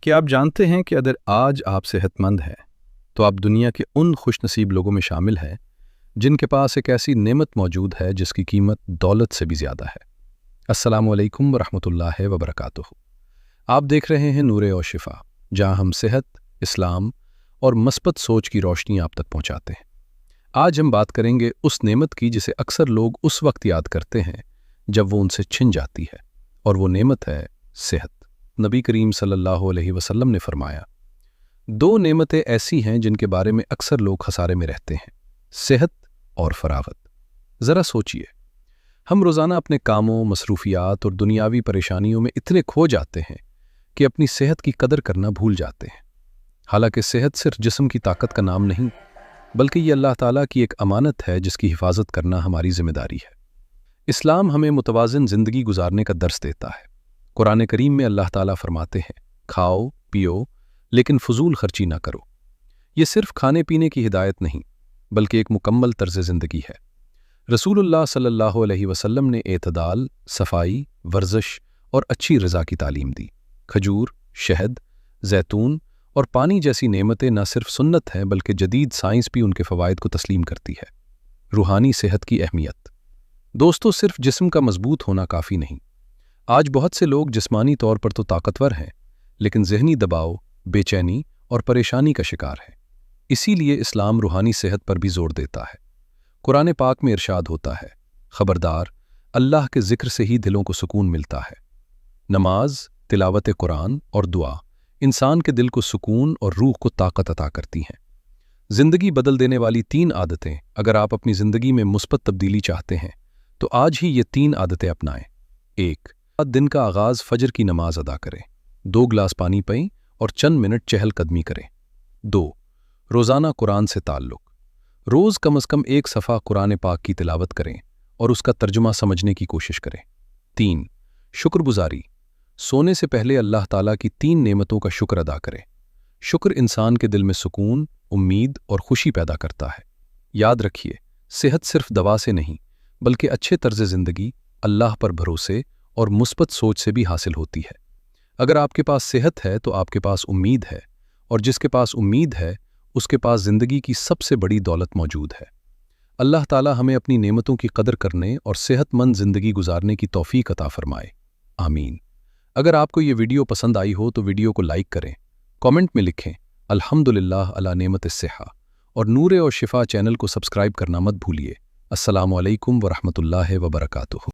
क्या आप जानते हैं कि अगर आज आप सेहतमंद हैं तो आप दुनिया के उन खुशनसीब लोगों में शामिल हैं जिनके पास एक ऐसी नेमत मौजूद है जिसकी कीमत दौलत से भी ज़्यादा है। अस्सलामु अलैकुम वरहमतुल्लाहि वबरकातुहू। आप देख रहे हैं नूरे और शिफा, जहां हम सेहत, इस्लाम और मस्बत सोच की रोशनी आप तक पहुंचाते हैं। आज हम बात करेंगे उस नेमत की जिसे अक्सर लोग उस वक्त याद करते हैं जब वो उनसे छिन जाती है, और वो नेमत है सेहत। नबी करीम सल्लल्लाहु अलैहि वसल्लम ने फरमाया, दो नेमतें ऐसी हैं जिनके बारे में अक्सर लोग खसारे में रहते हैं, सेहत और फरागत। ज़रा सोचिए, हम रोज़ाना अपने कामों, मसरूफियात और दुनियावी परेशानियों में इतने खो जाते हैं कि अपनी सेहत की कदर करना भूल जाते हैं। हालांकि सेहत सिर्फ जिस्म की ताकत का नाम नहीं, बल्कि ये अल्लाह ताला की एक अमानत है जिसकी हिफाजत करना हमारी जिम्मेदारी है। इस्लाम हमें मुतवाज़िन ज़िंदगी गुजारने का दर्स देता है। कुरान करीम में अल्लाह ताला फरमाते हैं, खाओ पियो लेकिन फजूल खर्ची ना करो। ये सिर्फ खाने पीने की हिदायत नहीं, बल्कि एक मुकम्मल तर्ज ज़िंदगी है। रसूलुल्लाह सल्लल्लाहु अलैहि वसल्लम ने एतदाल, सफाई, वर्जिश और अच्छी रज़ा की तालीम दी। खजूर, शहद, जैतून और पानी जैसी नेमतें न सिर्फ सुन्नत हैं बल्कि जदीद साइंस भी उनके फ़वाइद को तस्लीम करती है। रूहानी सेहत की अहमियत। दोस्तों, सिर्फ जिस्म का मजबूत होना काफ़ी नहीं। आज बहुत से लोग जिस्मानी तौर पर तो ताकतवर हैं, लेकिन ज़हनी दबाव, बेचैनी और परेशानी का शिकार हैं। इसीलिए इस्लाम रूहानी सेहत पर भी जोर देता है। कुरान पाक में इरशाद होता है, खबरदार, अल्लाह के ज़िक्र से ही दिलों को सुकून मिलता है। नमाज, तिलावत कुरान और दुआ इंसान के दिल को सुकून और रूह को ताकत अता करती हैं। ज़िंदगी बदल देने वाली 3 आदतें। अगर आप अपनी ज़िंदगी में मुस्बत तब्दीली चाहते हैं तो आज ही ये 3 आदतें अपनाएं। 1, दिन का आगाज़ फजर की नमाज अदा करें। 2 गिलास पानी पिएं और चंद मिनट चहलकदमी करें। 2, रोज़ाना कुरान से ताल्लुक़। रोज़ कम से कम 1 सफ़ा कुरान पाक की तिलावत करें और उसका तर्जुमा समझने की कोशिश करें। 3, शुक्रगुजारी। सोने से पहले अल्लाह ताला की 3 नेमतों का शुक्र अदा करें। शुक्र इंसान के दिल में सुकून, उम्मीद और खुशी पैदा करता है। याद रखिए, सेहत सिर्फ दवा से नहीं, बल्कि अच्छे तर्ज ज़िंदगी, अल्लाह पर भरोसे और मुस्बत सोच से भी हासिल होती है। अगर आपके पास सेहत है तो आपके पास उम्मीद है, और जिसके पास उम्मीद है उसके पास ज़िंदगी की सबसे बड़ी दौलत मौजूद है। अल्लाह ताला हमें अपनी नेमतों की कदर करने और सेहतमंद ज़िंदगी गुजारने की तौफीक अता फरमाए। आमीन। अगर आपको ये वीडियो पसंद आई हो तो वीडियो को लाइक करें, कमेंट में लिखें अल्हम्दुलिल्लाह अला नेमत सेहा, और नूरे और शिफा चैनल को सब्सक्राइब करना मत भूलिए। अस्सलामु अलैकुम वरहमतुल्लाहि वबरकातुहू।